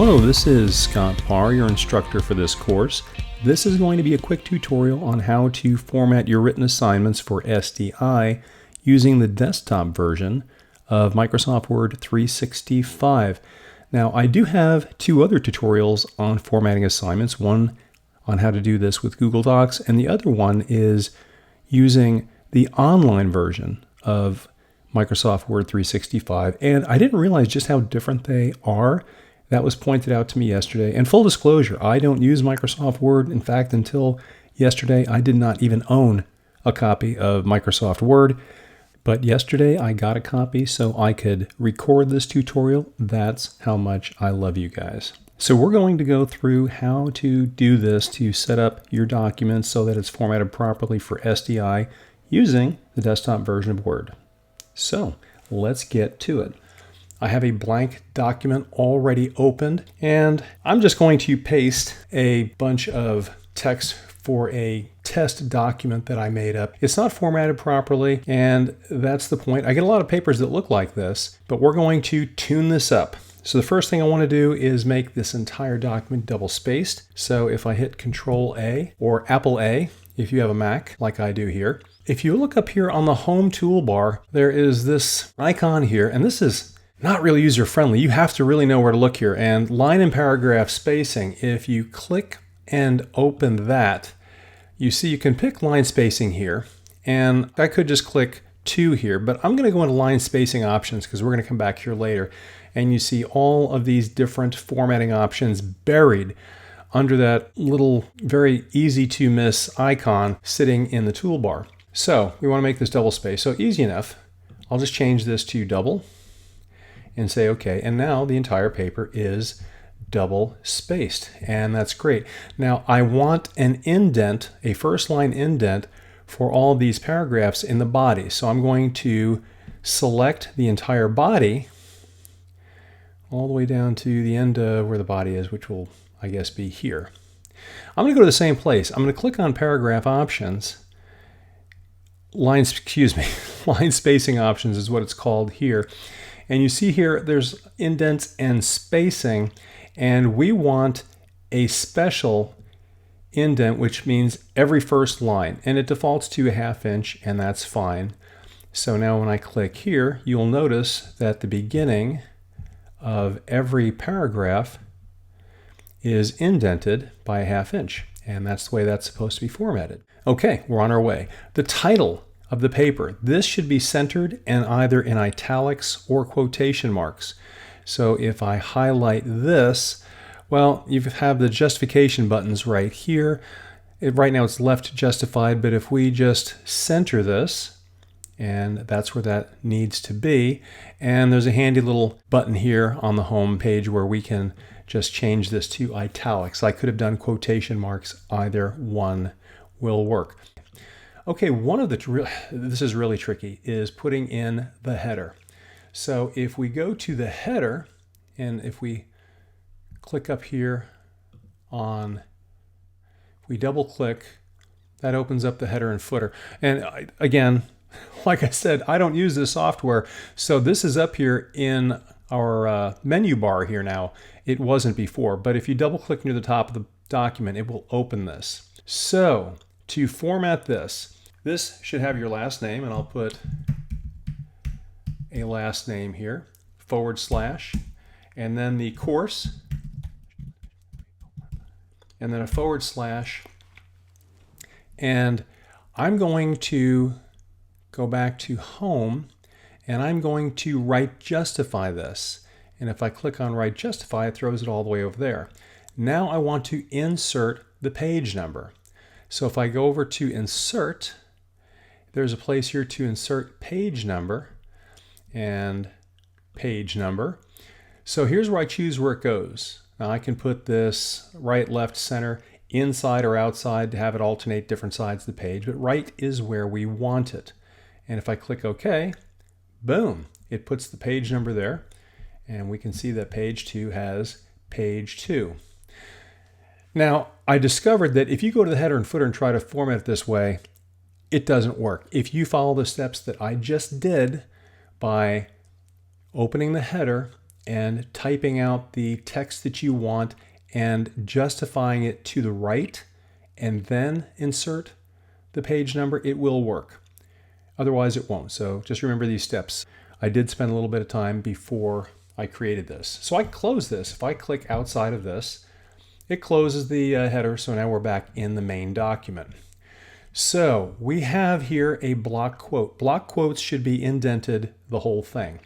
Hello, this is Scott Parr, your instructor for this course. This is going to be a quick tutorial on how to format your written assignments for SDI using the desktop version of Microsoft Word 365. Now, I do have two other tutorials on formatting assignments, one on how to do this with Google Docs, and the other one is using the online version of Microsoft Word 365. And I didn't realize just how different they are. That was pointed out to me yesterday. And full disclosure, I don't use Microsoft Word. In fact, until yesterday, I did not even own a copy of Microsoft Word. But yesterday, I got a copy so I could record this tutorial. That's how much I love you guys. So we're going to go through how to do this to set up your documents so that it's formatted properly for SDI using the desktop version of Word. So let's get to it. I have a blank document already opened, and I'm just going to paste a bunch of text for a test document that I made up. It's not formatted properly, and that's the point. I get a lot of papers that look like this, but we're going to tune this up. So the first thing I want to do is make this entire document double spaced. So if I hit Control A or Apple A, if you have a Mac like I do here, if you look up here on the home toolbar, there is this icon here, and this is not really user-friendly. You have to really know where to look here. And line and paragraph spacing, if you click and open that, you see you can pick line spacing here. And I could just click 2 here, but I'm going to go into line spacing options because we're going to come back here later. And you see all of these different formatting options buried under that little very easy to miss icon sitting in the toolbar. So we want to make this double space. So easy enough. I'll just change this to double and say okay, and now the entire paper is double spaced, and that's great. Now I want an indent, a first line indent for all of these paragraphs in the body. So I'm going to select the entire body all the way down to the end where the body is, which will, I guess, be here. I'm going to go to the same place. I'm going to click on paragraph options. Line spacing options is what it's called here. And you see here, there's indents and spacing, and we want a special indent, which means every first line, and it defaults to 1/2 inch, and that's fine. So now when I click here, you'll notice that the beginning of every paragraph is indented by 1/2 inch, and that's the way that's supposed to be formatted. Okay, we're on our way. The title of the paper. This should be centered and either in italics or quotation marks. So if I highlight this, well, you have the justification buttons right here. Right now it's left justified, but if we just center this, and that's where that needs to be, and there's a handy little button here on the home page where we can just change this to italics. I could have done quotation marks. Either one will work. Okay, this is really tricky, is putting in the header. So if we go to the header, and if we click up here if we double click, that opens up the header and footer. And again, like I said, I don't use this software, so this is up here in our menu bar here now. It wasn't before, but if you double click near the top of the document, it will open this. So to format this should have your last name, and I'll put a last name here, /, and then the course, and then a /, and I'm going to go back to home, and I'm going to right justify this. And if I click on right justify, it throws it all the way over there. Now I want to insert the page number. So if I go over to insert, there's a place here to insert page number and page number. So here's where I choose where it goes. Now I can put this right, left, center, inside or outside to have it alternate different sides of the page, but right is where we want it. And if I click OK, boom, it puts the page number there, and we can see that page 2 has page 2. Now, I discovered that if you go to the header and footer and try to format it this way, it doesn't work. If you follow the steps that I just did by opening the header and typing out the text that you want and justifying it to the right and then insert the page number, it will work. Otherwise it won't. So just remember these steps. I did spend a little bit of time before I created this. So I close this. If I click outside of this, it closes the header. So now we're back in the main document. So we have here a block quote. Block quotes should be indented the whole thing.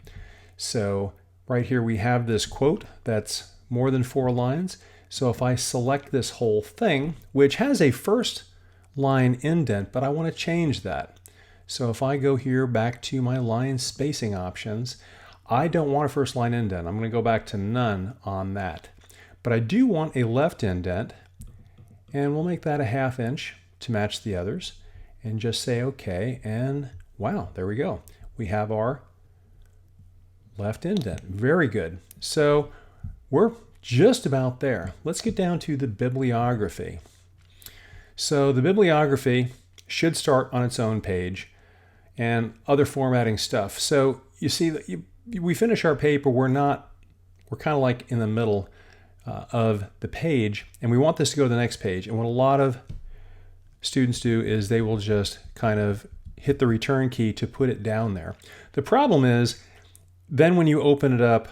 So right here we have this quote that's more than 4 lines. So if I select this whole thing, which has a first line indent, but I want to change that. So if I go here back to my line spacing options, I don't want a first line indent. I'm going to go back to none on that. But I do want a left indent, and we'll make that a 1/2 inch to match the others, and just say OK, and wow, there we go. We have our left indent. Very good. So we're just about there. Let's get down to the bibliography. So the bibliography should start on its own page and other formatting stuff. So you see that we finish our paper, we're kind of like in the middle of the page, and we want this to go to the next page. And what a lot of students do is they will just kind of hit the return key to put it down there. The problem is then when you open it up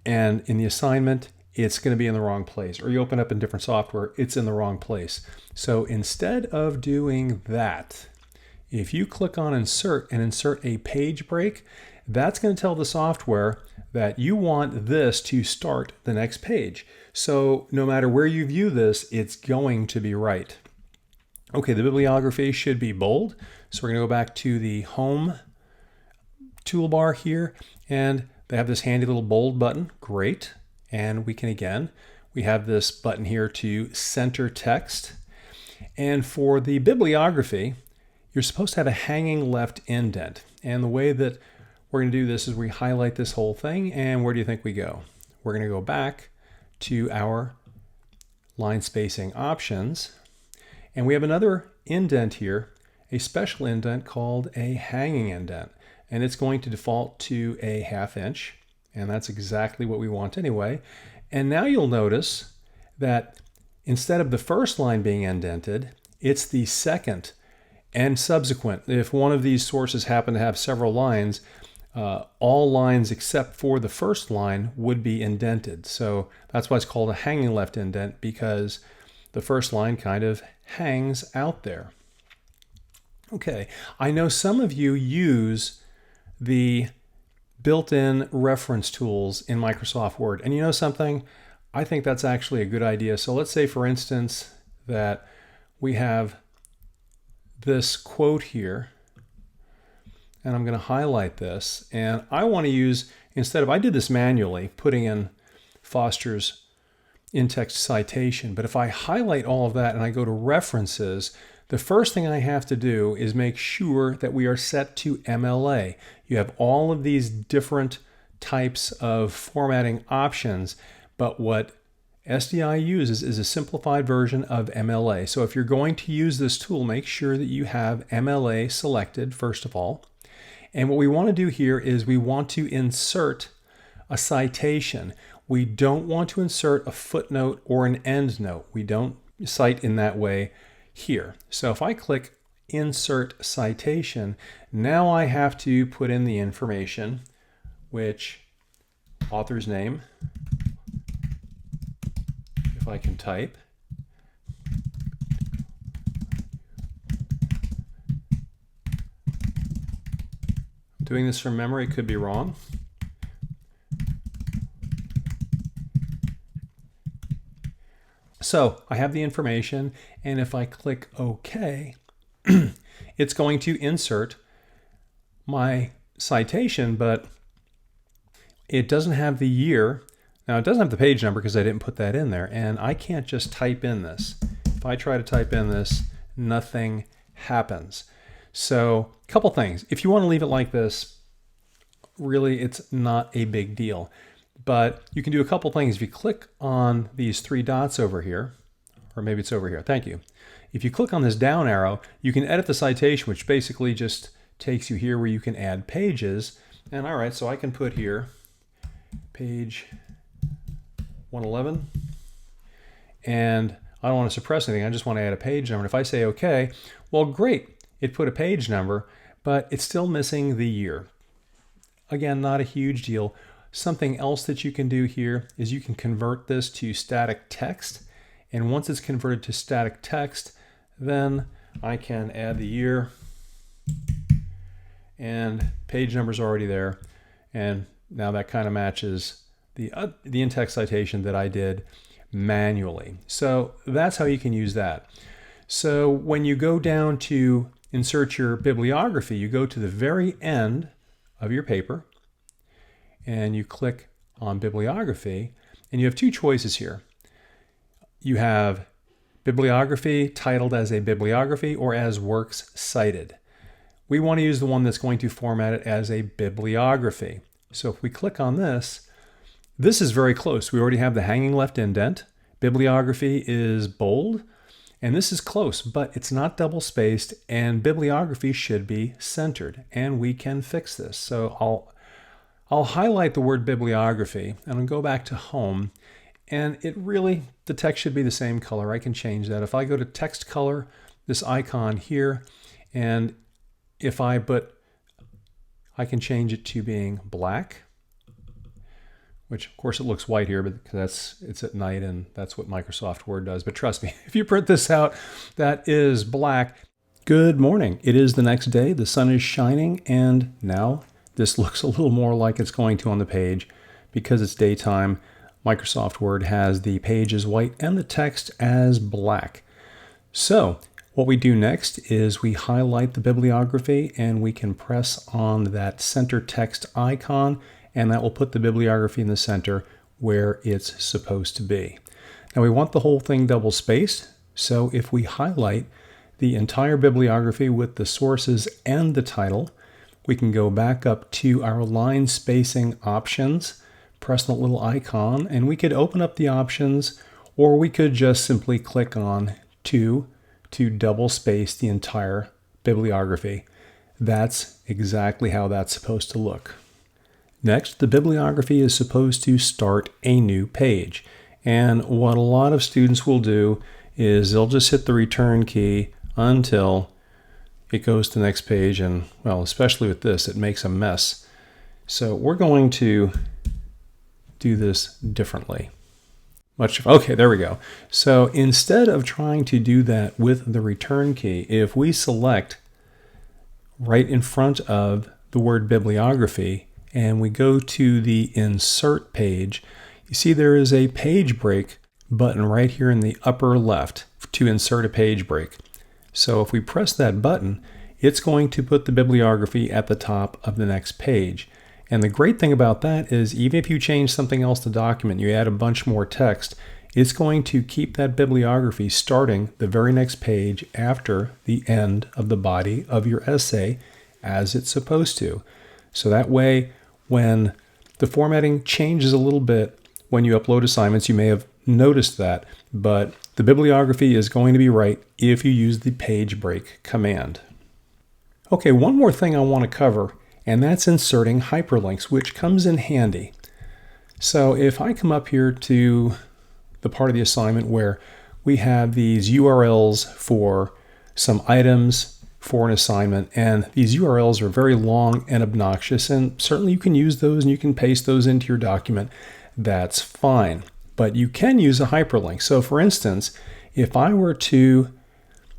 and in the assignment, it's going to be in the wrong place, or you open up in different software, it's in the wrong place. So instead of doing that, if you click on insert and insert a page break, that's going to tell the software that you want this to start the next page. So no matter where you view this, it's going to be right. Okay, the bibliography should be bold. So we're going to go back to the home toolbar here, and they have this handy little bold button. Great. And we have this button here to center text. And for the bibliography, you're supposed to have a hanging left indent. And the way that we're going to do this is we highlight this whole thing, and where do you think we go? We're going to go back to our line spacing options, and we have another indent here, a special indent called a hanging indent, and it's going to default to a 1/2 inch, and that's exactly what we want anyway. And now you'll notice that instead of the first line being indented, it's the second and subsequent. If one of these sources happen to have several lines, all lines except for the first line would be indented. So that's why it's called a hanging left indent, because the first line kind of hangs out there. Okay, I know some of you use the built-in reference tools in Microsoft Word. And you know something? I think that's actually a good idea. So let's say, for instance, that we have this quote here, and I'm going to highlight this, and I want to use, instead of, I did this manually, putting in Foster's in-text citation, but if I highlight all of that and I go to references, the first thing I have to do is make sure that we are set to MLA. You have all of these different types of formatting options, but what SDI uses is a simplified version of MLA. So if you're going to use this tool, make sure that you have MLA selected first of all. And what we want to do here is we want to insert a citation. We don't want to insert a footnote or an endnote. We don't cite in that way here. So if I click Insert Citation, now I have to put in the information, which author's name, if I can type, I'm doing this from memory, it could be wrong. So I have the information, and if I click OK, it's going to insert my citation, but it doesn't have the year. Now it doesn't have the page number because I didn't put that in there, and I can't just type in this. If I try to type in this, nothing happens. So a couple things. If you want to leave it like this, really it's not a big deal. But you can do a couple things. If you click on these 3 dots over here, or maybe it's over here, thank you. If you click on this down arrow, you can edit the citation, which basically just takes you here where you can add pages. And all right, so I can put here page 111. And I don't want to suppress anything. I just want to add a page number. And if I say OK, well, great. It put a page number, but it's still missing the year. Again, not a huge deal. Something else that you can do here is you can convert this to static text. And once it's converted to static text, then I can add the year, and page number's already there. And now that kind of matches the in-text citation that I did manually. So that's how you can use that. So when you go down to insert your bibliography, you go to the very end of your paper and you click on bibliography, and you have two choices here. You have bibliography titled as a bibliography or as works cited. We want to use the one that's going to format it as a bibliography. So if we click on this, this is very close. We already have the hanging left indent. Bibliography is bold, and this is close, but it's not double spaced, and bibliography should be centered, and we can fix this. So I'll highlight the word bibliography, and I'll go back to home, and the text should be the same color. I can change that. If I go to text color, this icon here, and if I can change it to being black, which of course it looks white here, but it's at night and that's what Microsoft Word does. But trust me, if you print this out, that is black. Good morning. It is the next day. The sun is shining, and now this looks a little more like it's going to on the page because it's daytime. Microsoft Word has the page as white and the text as black. So what we do next is we highlight the bibliography, and we can press on that center text icon, and that will put the bibliography in the center where it's supposed to be. Now we want the whole thing double spaced, so if we highlight the entire bibliography with the sources and the title, we can go back up to our line spacing options, press the little icon, and we could open up the options, or we could just simply click on to double space the entire bibliography. That's exactly how that's supposed to look. Next, the bibliography is supposed to start a new page. And what a lot of students will do is they'll just hit the return key until it goes to the next page. And well, especially with this, it makes a mess. So we're going to do this differently. Okay, there we go. So instead of trying to do that with the return key, if we select right in front of the word bibliography and we go to the insert page, you see there is a page break button right here in the upper left to insert a page break. So if we press that button, it's going to put the bibliography at the top of the next page. And the great thing about that is even if you change something else to the document, you add a bunch more text, it's going to keep that bibliography starting the very next page after the end of the body of your essay as it's supposed to. So that way, when the formatting changes a little bit when you upload assignments, you may have noticed that, but the bibliography is going to be right if you use the page break command. Okay, one more thing I want to cover, and that's inserting hyperlinks, which comes in handy. So if I come up here to the part of the assignment where we have these URLs for some items for an assignment, and these URLs are very long and obnoxious, and certainly you can use those and you can paste those into your document. That's fine, but you can use a hyperlink. So for instance, if I were to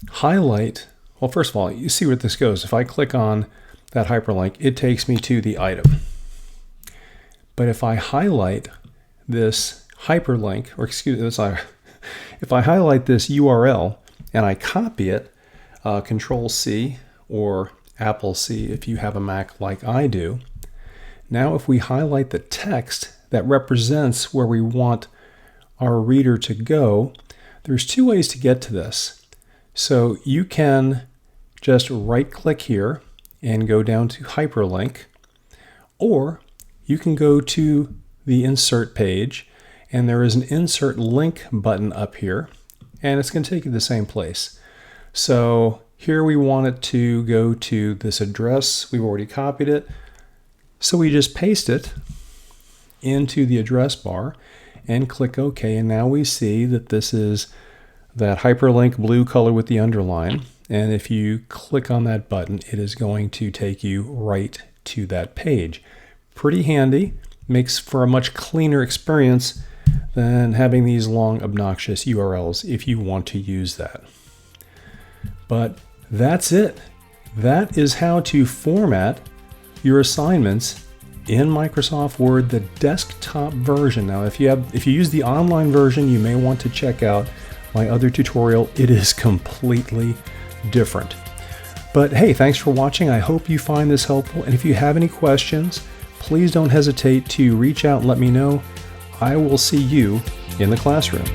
highlight, well, first of all, you see where this goes. If I click on that hyperlink, it takes me to the item. But if I highlight this hyperlink, or if I highlight this URL and I copy it, Control C or Apple C if you have a Mac like I do. Now if we highlight the text that represents where we want our reader to go, there's two ways to get to this. So you can just right click here and go down to hyperlink, or you can go to the insert page and there is an insert link button up here, and it's going to take you to the same place. So here we want it to go to this address. We've already copied it. So we just paste it into the address bar and click OK. And now we see that this is that hyperlink blue color with the underline. And if you click on that button, it is going to take you right to that page. Pretty handy, makes for a much cleaner experience than having these long, obnoxious URLs if you want to use that. But that's it. That is how to format your assignments in Microsoft Word, the desktop version. Now, if you use the online version, you may want to check out my other tutorial. It is completely different. But hey, thanks for watching. I hope you find this helpful. And if you have any questions, please don't hesitate to reach out and let me know. I will see you in the classroom.